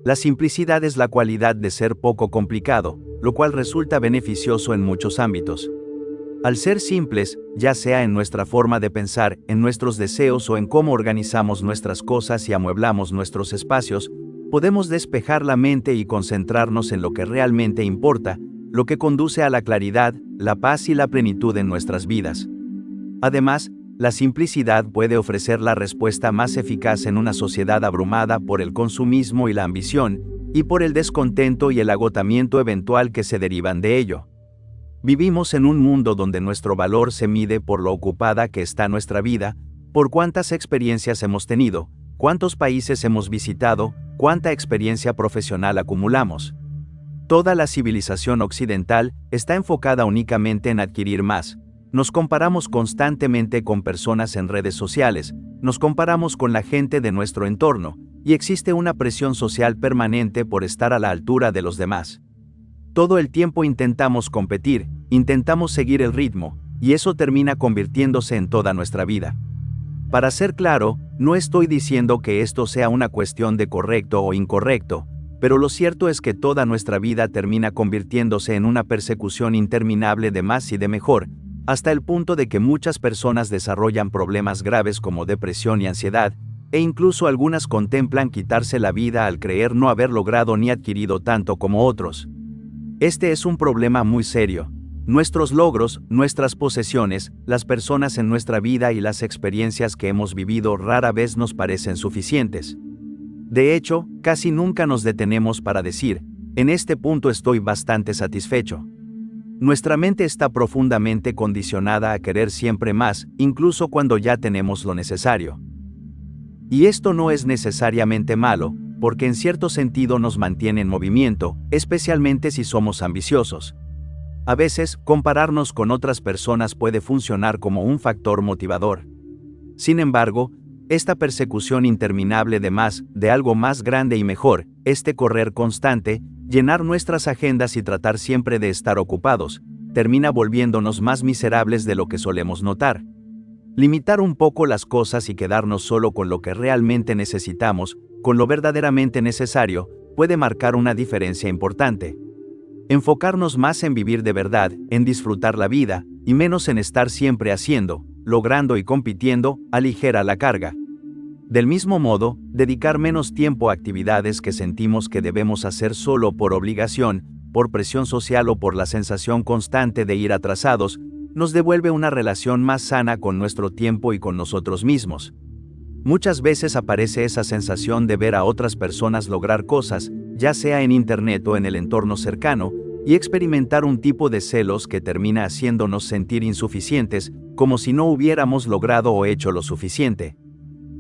La simplicidad es la cualidad de ser poco complicado, lo cual resulta beneficioso en muchos ámbitos. Al ser simples, ya sea en nuestra forma de pensar, en nuestros deseos o en cómo organizamos nuestras cosas y amueblamos nuestros espacios, podemos despejar la mente y concentrarnos en lo que realmente importa, lo que conduce a la claridad, la paz y la plenitud en nuestras vidas. Además, la simplicidad puede ofrecer la respuesta más eficaz en una sociedad abrumada por el consumismo y la ambición, y por el descontento y el agotamiento eventual que se derivan de ello. Vivimos en un mundo donde nuestro valor se mide por lo ocupada que está nuestra vida, por cuántas experiencias hemos tenido, cuántos países hemos visitado, cuánta experiencia profesional acumulamos. Toda la civilización occidental está enfocada únicamente en adquirir más. Nos comparamos constantemente con personas en redes sociales, nos comparamos con la gente de nuestro entorno, y existe una presión social permanente por estar a la altura de los demás. Todo el tiempo intentamos competir, intentamos seguir el ritmo, y eso termina convirtiéndose en toda nuestra vida. Para ser claro, no estoy diciendo que esto sea una cuestión de correcto o incorrecto, pero lo cierto es que toda nuestra vida termina convirtiéndose en una persecución interminable de más y de mejor, hasta el punto de que muchas personas desarrollan problemas graves como depresión y ansiedad, e incluso algunas contemplan quitarse la vida al creer no haber logrado ni adquirido tanto como otros. Este es un problema muy serio. Nuestros logros, nuestras posesiones, las personas en nuestra vida y las experiencias que hemos vivido rara vez nos parecen suficientes. De hecho, casi nunca nos detenemos para decir, en este punto estoy bastante satisfecho. Nuestra mente está profundamente condicionada a querer siempre más, incluso cuando ya tenemos lo necesario. Y esto no es necesariamente malo, porque en cierto sentido nos mantiene en movimiento, especialmente si somos ambiciosos. A veces, compararnos con otras personas puede funcionar como un factor motivador. Sin embargo, esta persecución interminable de más, de algo más grande y mejor, este correr constante, llenar nuestras agendas y tratar siempre de estar ocupados, termina volviéndonos más miserables de lo que solemos notar. Limitar un poco las cosas y quedarnos solo con lo que realmente necesitamos, con lo verdaderamente necesario, puede marcar una diferencia importante. Enfocarnos más en vivir de verdad, en disfrutar la vida, y menos en estar siempre haciendo, logrando y compitiendo, aligera la carga. Del mismo modo, dedicar menos tiempo a actividades que sentimos que debemos hacer solo por obligación, por presión social o por la sensación constante de ir atrasados, nos devuelve una relación más sana con nuestro tiempo y con nosotros mismos. Muchas veces aparece esa sensación de ver a otras personas lograr cosas, ya sea en internet o en el entorno cercano, y experimentar un tipo de celos que termina haciéndonos sentir insuficientes, como si no hubiéramos logrado o hecho lo suficiente.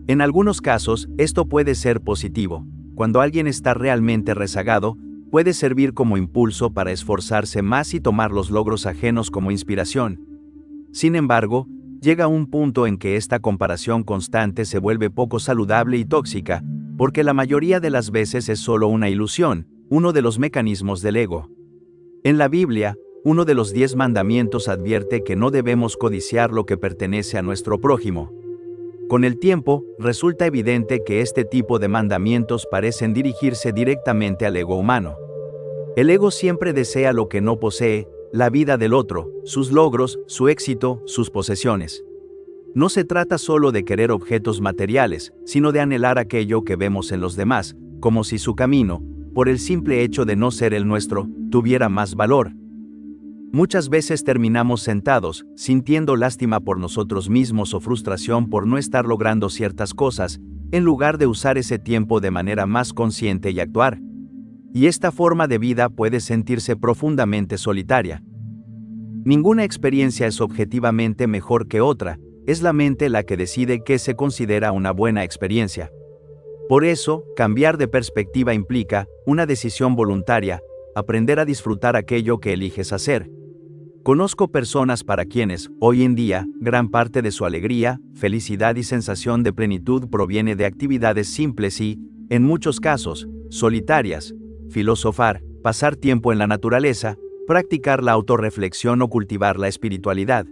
En algunos casos, esto puede ser positivo. Cuando alguien está realmente rezagado, puede servir como impulso para esforzarse más y tomar los logros ajenos como inspiración. Sin embargo, llega un punto en que esta comparación constante se vuelve poco saludable y tóxica, porque la mayoría de las veces es solo una ilusión, uno de los mecanismos del ego. En la Biblia, uno de los 10 mandamientos advierte que no debemos codiciar lo que pertenece a nuestro prójimo. Con el tiempo, resulta evidente que este tipo de mandamientos parecen dirigirse directamente al ego humano. El ego siempre desea lo que no posee, la vida del otro, sus logros, su éxito, sus posesiones. No se trata solo de querer objetos materiales, sino de anhelar aquello que vemos en los demás, como si su camino, por el simple hecho de no ser el nuestro, tuviera más valor. Muchas veces terminamos sentados, sintiendo lástima por nosotros mismos o frustración por no estar logrando ciertas cosas, en lugar de usar ese tiempo de manera más consciente y actuar. Y esta forma de vida puede sentirse profundamente solitaria. Ninguna experiencia es objetivamente mejor que otra, es la mente la que decide qué se considera una buena experiencia. Por eso, cambiar de perspectiva implica una decisión voluntaria, aprender a disfrutar aquello que eliges hacer. Conozco personas para quienes, hoy en día, gran parte de su alegría, felicidad y sensación de plenitud proviene de actividades simples y, en muchos casos, solitarias: filosofar, pasar tiempo en la naturaleza, practicar la autorreflexión o cultivar la espiritualidad.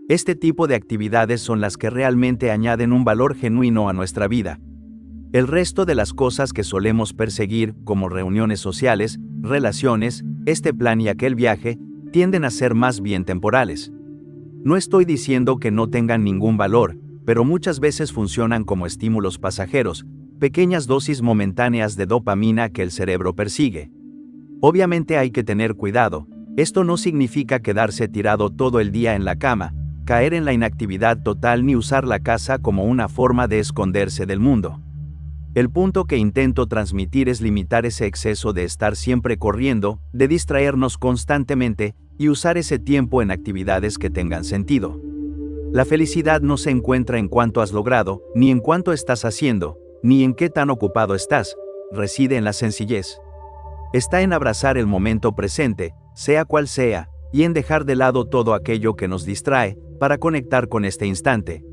Este tipo de actividades son las que realmente añaden un valor genuino a nuestra vida. El resto de las cosas que solemos perseguir, como reuniones sociales, relaciones, este plan y aquel viaje, tienden a ser más bien temporales. No estoy diciendo que no tengan ningún valor, pero muchas veces funcionan como estímulos pasajeros, pequeñas dosis momentáneas de dopamina que el cerebro persigue. Obviamente hay que tener cuidado, esto no significa quedarse tirado todo el día en la cama, caer en la inactividad total ni usar la casa como una forma de esconderse del mundo. El punto que intento transmitir es limitar ese exceso de estar siempre corriendo, de distraernos constantemente, y usar ese tiempo en actividades que tengan sentido. La felicidad no se encuentra en cuánto has logrado, ni en cuánto estás haciendo, ni en qué tan ocupado estás, reside en la sencillez. Está en abrazar el momento presente, sea cual sea, y en dejar de lado todo aquello que nos distrae, para conectar con este instante.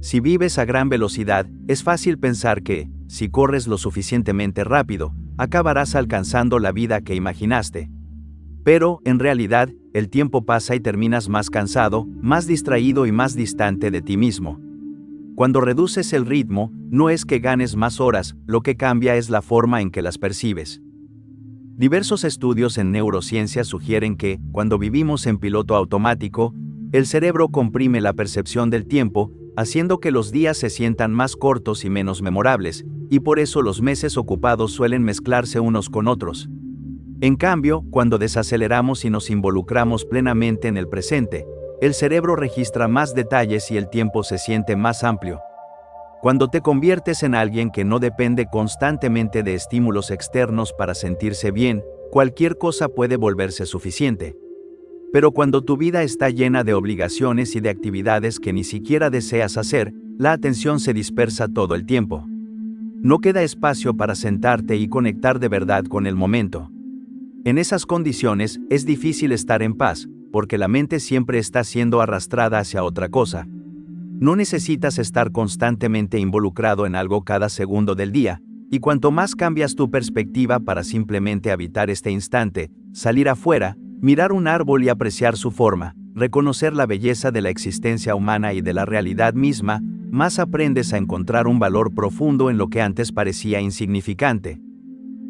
Si vives a gran velocidad, es fácil pensar que, si corres lo suficientemente rápido, acabarás alcanzando la vida que imaginaste. Pero, en realidad, el tiempo pasa y terminas más cansado, más distraído y más distante de ti mismo. Cuando reduces el ritmo, no es que ganes más horas, lo que cambia es la forma en que las percibes. Diversos estudios en neurociencia sugieren que, cuando vivimos en piloto automático, el cerebro comprime la percepción del tiempo, haciendo que los días se sientan más cortos y menos memorables, y por eso los meses ocupados suelen mezclarse unos con otros. En cambio, cuando desaceleramos y nos involucramos plenamente en el presente, el cerebro registra más detalles y el tiempo se siente más amplio. Cuando te conviertes en alguien que no depende constantemente de estímulos externos para sentirse bien, cualquier cosa puede volverse suficiente. Pero cuando tu vida está llena de obligaciones y de actividades que ni siquiera deseas hacer, la atención se dispersa todo el tiempo. No queda espacio para sentarte y conectar de verdad con el momento. En esas condiciones, es difícil estar en paz, porque la mente siempre está siendo arrastrada hacia otra cosa. No necesitas estar constantemente involucrado en algo cada segundo del día, y cuanto más cambias tu perspectiva para simplemente habitar este instante, salir afuera, mirar un árbol y apreciar su forma, reconocer la belleza de la existencia humana y de la realidad misma, más aprendes a encontrar un valor profundo en lo que antes parecía insignificante.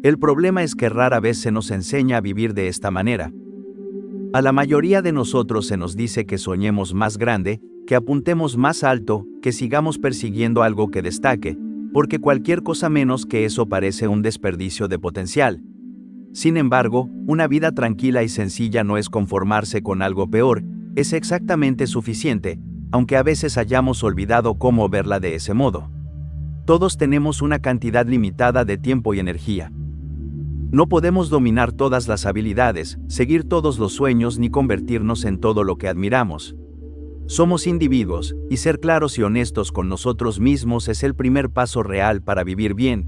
El problema es que rara vez se nos enseña a vivir de esta manera. A la mayoría de nosotros se nos dice que soñemos más grande, que apuntemos más alto, que sigamos persiguiendo algo que destaque, porque cualquier cosa menos que eso parece un desperdicio de potencial. Sin embargo, una vida tranquila y sencilla no es conformarse con algo peor, es exactamente suficiente, aunque a veces hayamos olvidado cómo verla de ese modo. Todos tenemos una cantidad limitada de tiempo y energía. No podemos dominar todas las habilidades, seguir todos los sueños ni convertirnos en todo lo que admiramos. Somos individuos, y ser claros y honestos con nosotros mismos es el primer paso real para vivir bien.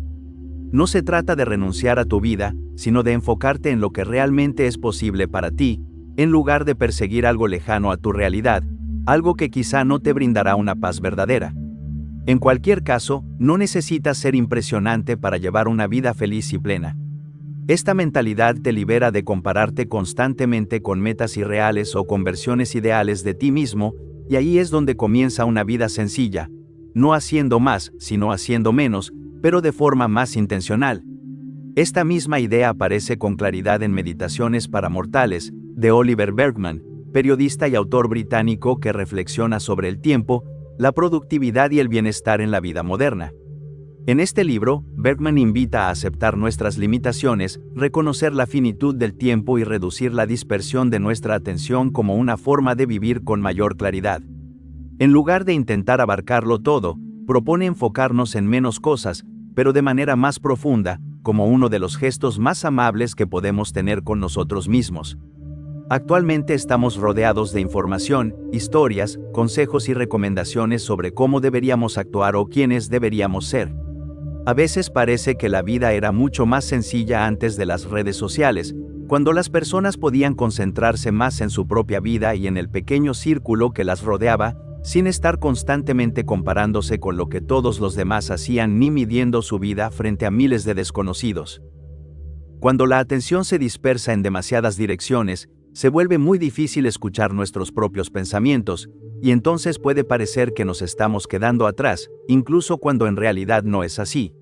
No se trata de renunciar a tu vida, sino de enfocarte en lo que realmente es posible para ti, en lugar de perseguir algo lejano a tu realidad, algo que quizá no te brindará una paz verdadera. En cualquier caso, no necesitas ser impresionante para llevar una vida feliz y plena. Esta mentalidad te libera de compararte constantemente con metas irreales o con versiones ideales de ti mismo, y ahí es donde comienza una vida sencilla, no haciendo más, sino haciendo menos, pero de forma más intencional. Esta misma idea aparece con claridad en Meditaciones para Mortales, de Oliver Berkman, periodista y autor británico que reflexiona sobre el tiempo, la productividad y el bienestar en la vida moderna. En este libro, Berkman invita a aceptar nuestras limitaciones, reconocer la finitud del tiempo y reducir la dispersión de nuestra atención como una forma de vivir con mayor claridad. En lugar de intentar abarcarlo todo, propone enfocarnos en menos cosas, pero de manera más profunda, como uno de los gestos más amables que podemos tener con nosotros mismos. Actualmente estamos rodeados de información, historias, consejos y recomendaciones sobre cómo deberíamos actuar o quiénes deberíamos ser. A veces parece que la vida era mucho más sencilla antes de las redes sociales, cuando las personas podían concentrarse más en su propia vida y en el pequeño círculo que las rodeaba, sin estar constantemente comparándose con lo que todos los demás hacían ni midiendo su vida frente a miles de desconocidos. Cuando la atención se dispersa en demasiadas direcciones, se vuelve muy difícil escuchar nuestros propios pensamientos, y entonces puede parecer que nos estamos quedando atrás, incluso cuando en realidad no es así.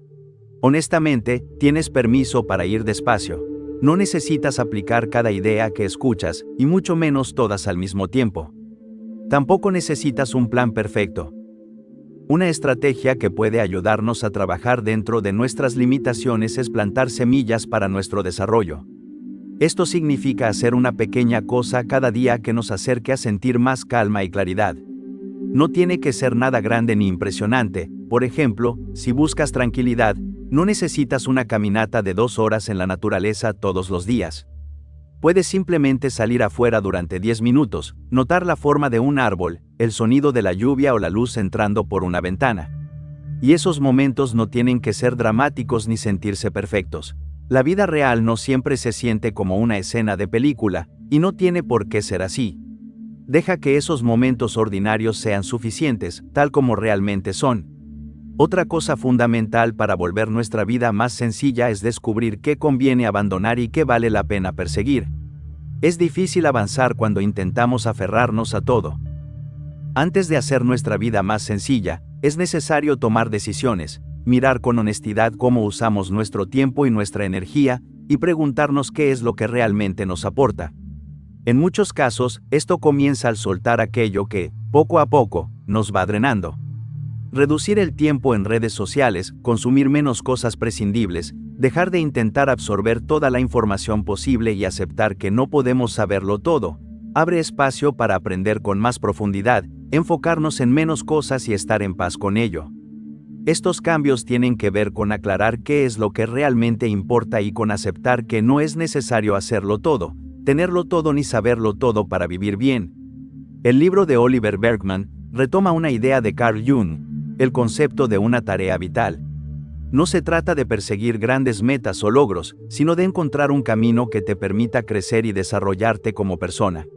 Honestamente, tienes permiso para ir despacio. No necesitas aplicar cada idea que escuchas, y mucho menos todas al mismo tiempo. Tampoco necesitas un plan perfecto. Una estrategia que puede ayudarnos a trabajar dentro de nuestras limitaciones es plantar semillas para nuestro desarrollo. Esto significa hacer una pequeña cosa cada día que nos acerque a sentir más calma y claridad. No tiene que ser nada grande ni impresionante. Por ejemplo, si buscas tranquilidad, no necesitas una caminata de 2 horas en la naturaleza todos los días. Puedes simplemente salir afuera durante 10 minutos, notar la forma de un árbol, el sonido de la lluvia o la luz entrando por una ventana. Y esos momentos no tienen que ser dramáticos ni sentirse perfectos. La vida real no siempre se siente como una escena de película, y no tiene por qué ser así. Deja que esos momentos ordinarios sean suficientes, tal como realmente son. Otra cosa fundamental para volver nuestra vida más sencilla es descubrir qué conviene abandonar y qué vale la pena perseguir. Es difícil avanzar cuando intentamos aferrarnos a todo. Antes de hacer nuestra vida más sencilla, es necesario tomar decisiones, mirar con honestidad cómo usamos nuestro tiempo y nuestra energía, y preguntarnos qué es lo que realmente nos aporta. En muchos casos, esto comienza al soltar aquello que, poco a poco, nos va drenando. Reducir el tiempo en redes sociales, consumir menos cosas prescindibles, dejar de intentar absorber toda la información posible y aceptar que no podemos saberlo todo, abre espacio para aprender con más profundidad, enfocarnos en menos cosas y estar en paz con ello. Estos cambios tienen que ver con aclarar qué es lo que realmente importa y con aceptar que no es necesario hacerlo todo, tenerlo todo ni saberlo todo para vivir bien. El libro de Oliver Berkman retoma una idea de Carl Jung, el concepto de una tarea vital. No se trata de perseguir grandes metas o logros, sino de encontrar un camino que te permita crecer y desarrollarte como persona.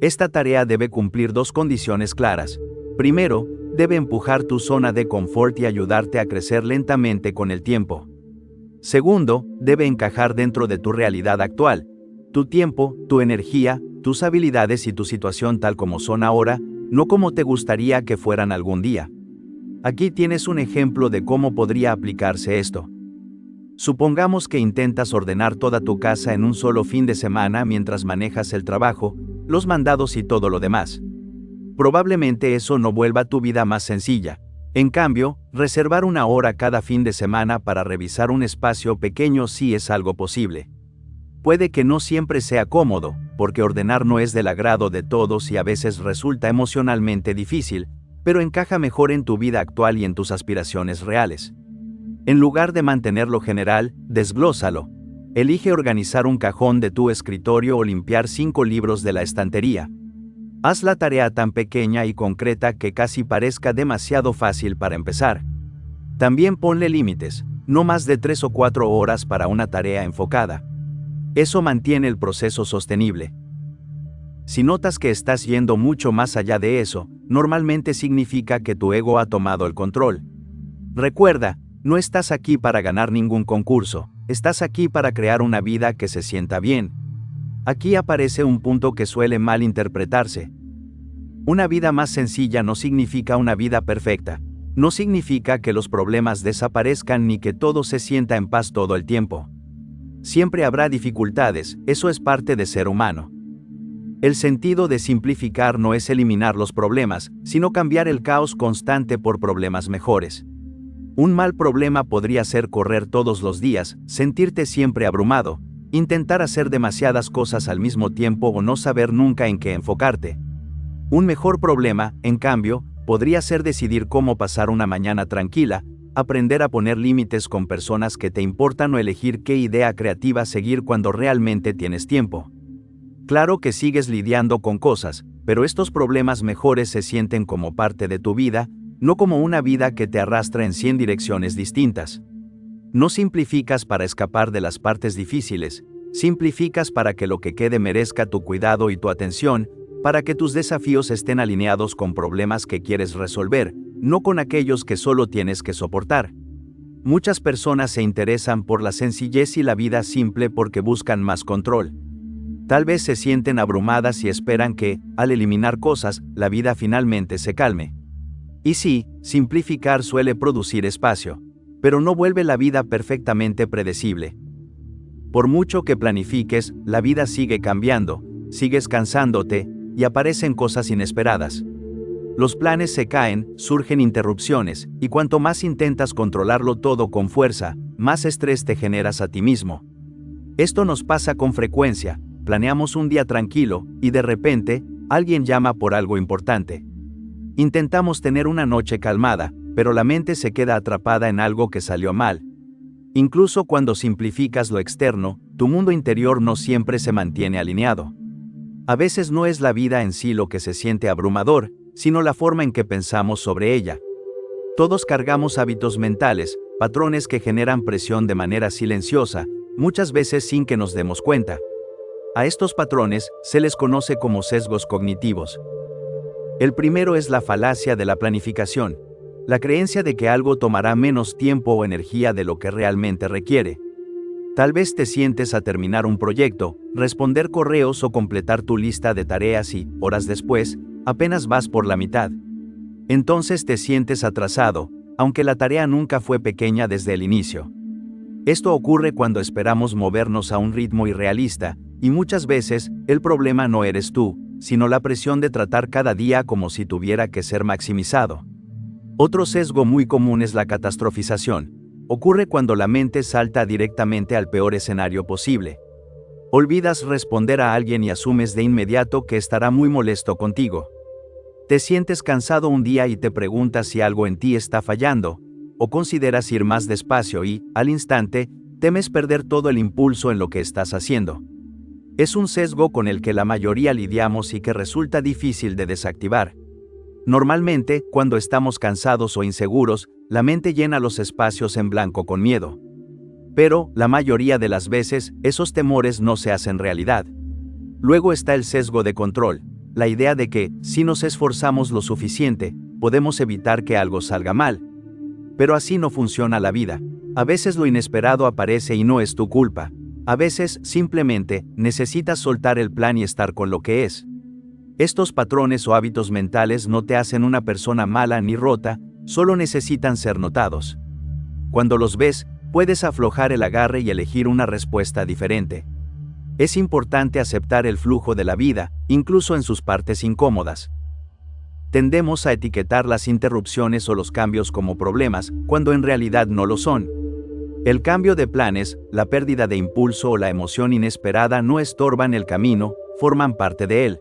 Esta tarea debe cumplir 2 condiciones claras. Primero, debe empujar tu zona de confort y ayudarte a crecer lentamente con el tiempo. Segundo, debe encajar dentro de tu realidad actual. Tu tiempo, tu energía, tus habilidades y tu situación tal como son ahora, no como te gustaría que fueran algún día. Aquí tienes un ejemplo de cómo podría aplicarse esto. Supongamos que intentas ordenar toda tu casa en un solo fin de semana mientras manejas el trabajo, los mandados y todo lo demás. Probablemente eso no vuelva tu vida más sencilla. En cambio, reservar 1 hora cada fin de semana para revisar un espacio pequeño sí es algo posible. Puede que no siempre sea cómodo, porque ordenar no es del agrado de todos y a veces resulta emocionalmente difícil, pero encaja mejor en tu vida actual y en tus aspiraciones reales. En lugar de mantenerlo general, desglósalo. Elige organizar un cajón de tu escritorio o limpiar 5 libros de la estantería. Haz la tarea tan pequeña y concreta que casi parezca demasiado fácil para empezar. También ponle límites, no más de 3 o 4 horas para una tarea enfocada. Eso mantiene el proceso sostenible. Si notas que estás yendo mucho más allá de eso, normalmente significa que tu ego ha tomado el control. Recuerda, no estás aquí para ganar ningún concurso, estás aquí para crear una vida que se sienta bien. Aquí aparece un punto que suele malinterpretarse. Una vida más sencilla no significa una vida perfecta, no significa que los problemas desaparezcan ni que todo se sienta en paz todo el tiempo. Siempre habrá dificultades, eso es parte de ser humano. El sentido de simplificar no es eliminar los problemas, sino cambiar el caos constante por problemas mejores. Un mal problema podría ser correr todos los días, sentirte siempre abrumado, intentar hacer demasiadas cosas al mismo tiempo o no saber nunca en qué enfocarte. Un mejor problema, en cambio, podría ser decidir cómo pasar una mañana tranquila, aprender a poner límites con personas que te importan o elegir qué idea creativa seguir cuando realmente tienes tiempo. Claro que sigues lidiando con cosas, pero estos problemas mejores se sienten como parte de tu vida, no como una vida que te arrastra en 100 direcciones distintas. No simplificas para escapar de las partes difíciles, simplificas para que lo que quede merezca tu cuidado y tu atención, para que tus desafíos estén alineados con problemas que quieres resolver, no con aquellos que solo tienes que soportar. Muchas personas se interesan por la sencillez y la vida simple porque buscan más control. Tal vez se sienten abrumadas y esperan que, al eliminar cosas, la vida finalmente se calme. Y sí, simplificar suele producir espacio. pero no vuelve la vida perfectamente predecible. Por mucho que planifiques, la vida sigue cambiando, sigues cansándote, y aparecen cosas inesperadas. Los planes se caen, surgen interrupciones, y cuanto más intentas controlarlo todo con fuerza, más estrés te generas a ti mismo. Esto nos pasa con frecuencia, planeamos un día tranquilo, y de repente, alguien llama por algo importante. Intentamos tener una noche calmada, pero la mente se queda atrapada en algo que salió mal. Incluso cuando simplificas lo externo, tu mundo interior no siempre se mantiene alineado. A veces no es la vida en sí lo que se siente abrumador, sino la forma en que pensamos sobre ella. Todos cargamos hábitos mentales, patrones que generan presión de manera silenciosa, muchas veces sin que nos demos cuenta. A estos patrones se les conoce como sesgos cognitivos. El primero es la falacia de la planificación, la creencia de que algo tomará menos tiempo o energía de lo que realmente requiere. Tal vez te sientes a terminar un proyecto, responder correos o completar tu lista de tareas y, horas después, apenas vas por la mitad. Entonces te sientes atrasado, aunque la tarea nunca fue pequeña desde el inicio. Esto ocurre cuando esperamos movernos a un ritmo irrealista, y muchas veces, el problema no eres tú, sino la presión de tratar cada día como si tuviera que ser maximizado. Otro sesgo muy común es la catastrofización. Ocurre cuando la mente salta directamente al peor escenario posible. Olvidas responder a alguien y asumes de inmediato que estará muy molesto contigo. Te sientes cansado un día y te preguntas si algo en ti está fallando, o consideras ir más despacio y, al instante, temes perder todo el impulso en lo que estás haciendo. Es un sesgo con el que la mayoría lidiamos y que resulta difícil de desactivar. Normalmente, cuando estamos cansados o inseguros, la mente llena los espacios en blanco con miedo. Pero, la mayoría de las veces, esos temores no se hacen realidad. Luego está el sesgo de control, la idea de que, si nos esforzamos lo suficiente, podemos evitar que algo salga mal. Pero así no funciona la vida. A veces lo inesperado aparece y no es tu culpa. A veces, simplemente, necesitas soltar el plan y estar con lo que es. Estos patrones o hábitos mentales no te hacen una persona mala ni rota, solo necesitan ser notados. Cuando los ves, puedes aflojar el agarre y elegir una respuesta diferente. Es importante aceptar el flujo de la vida, incluso en sus partes incómodas. Tendemos a etiquetar las interrupciones o los cambios como problemas, cuando en realidad no lo son. El cambio de planes, la pérdida de impulso o la emoción inesperada no estorban el camino, forman parte de él.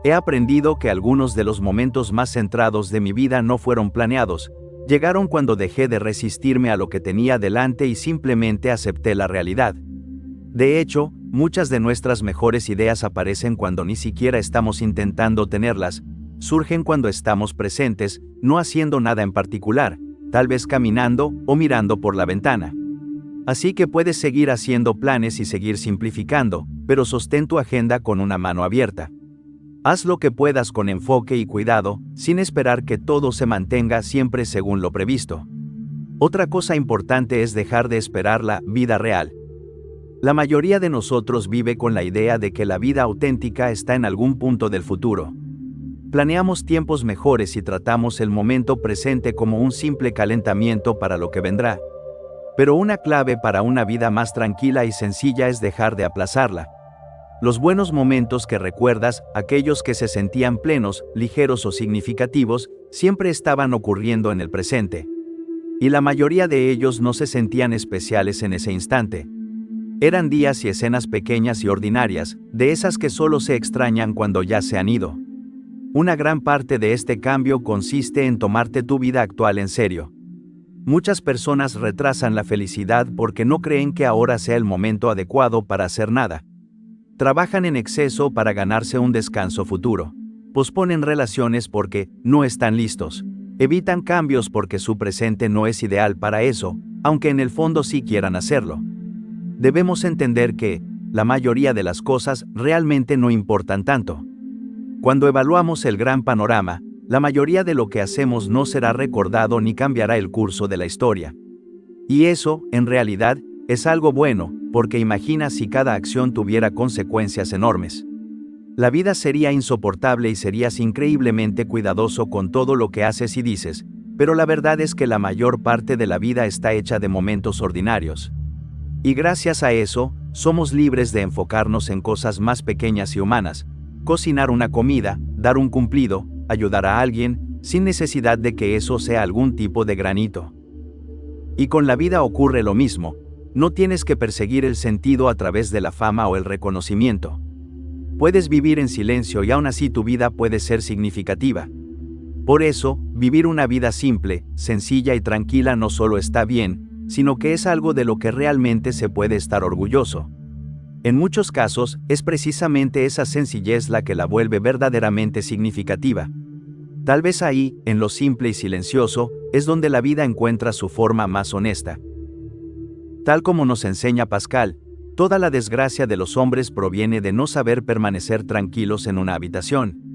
He aprendido que algunos de los momentos más centrados de mi vida no fueron planeados, llegaron cuando dejé de resistirme a lo que tenía delante y simplemente acepté la realidad. De hecho, muchas de nuestras mejores ideas aparecen cuando ni siquiera estamos intentando tenerlas, surgen cuando estamos presentes, no haciendo nada en particular, tal vez caminando o mirando por la ventana. Así que puedes seguir haciendo planes y seguir simplificando, pero sostén tu agenda con una mano abierta. Haz lo que puedas con enfoque y cuidado, sin esperar que todo se mantenga siempre según lo previsto. Otra cosa importante es dejar de esperar la vida real. La mayoría de nosotros vive con la idea de que la vida auténtica está en algún punto del futuro. Planeamos tiempos mejores y tratamos el momento presente como un simple calentamiento para lo que vendrá. Pero una clave para una vida más tranquila y sencilla es dejar de aplazarla. Los buenos momentos que recuerdas, aquellos que se sentían plenos, ligeros o significativos, siempre estaban ocurriendo en el presente. Y la mayoría de ellos no se sentían especiales en ese instante. Eran días y escenas pequeñas y ordinarias, de esas que solo se extrañan cuando ya se han ido. Una gran parte de este cambio consiste en tomarte tu vida actual en serio. Muchas personas retrasan la felicidad porque no creen que ahora sea el momento adecuado para hacer nada. Trabajan en exceso para ganarse un descanso futuro. Posponen relaciones porque no están listos. Evitan cambios porque su presente no es ideal para eso, aunque en el fondo sí quieran hacerlo. Debemos entender que, la mayoría de las cosas realmente no importan tanto. Cuando evaluamos el gran panorama, la mayoría de lo que hacemos no será recordado ni cambiará el curso de la historia. Y eso, en realidad, es algo bueno, porque imagina si cada acción tuviera consecuencias enormes. La vida sería insoportable y serías increíblemente cuidadoso con todo lo que haces y dices, pero la verdad es que la mayor parte de la vida está hecha de momentos ordinarios. Y gracias a eso, somos libres de enfocarnos en cosas más pequeñas y humanas, cocinar una comida, dar un cumplido, ayudar a alguien, sin necesidad de que eso sea algún tipo de granito. Y con la vida ocurre lo mismo, no tienes que perseguir el sentido a través de la fama o el reconocimiento. Puedes vivir en silencio y aún así tu vida puede ser significativa. Por eso, vivir una vida simple, sencilla y tranquila no solo está bien, sino que es algo de lo que realmente se puede estar orgulloso. En muchos casos, es precisamente esa sencillez la que la vuelve verdaderamente significativa. Tal vez ahí, en lo simple y silencioso, es donde la vida encuentra su forma más honesta. Tal como nos enseña Pascal, toda la desgracia de los hombres proviene de no saber permanecer tranquilos en una habitación.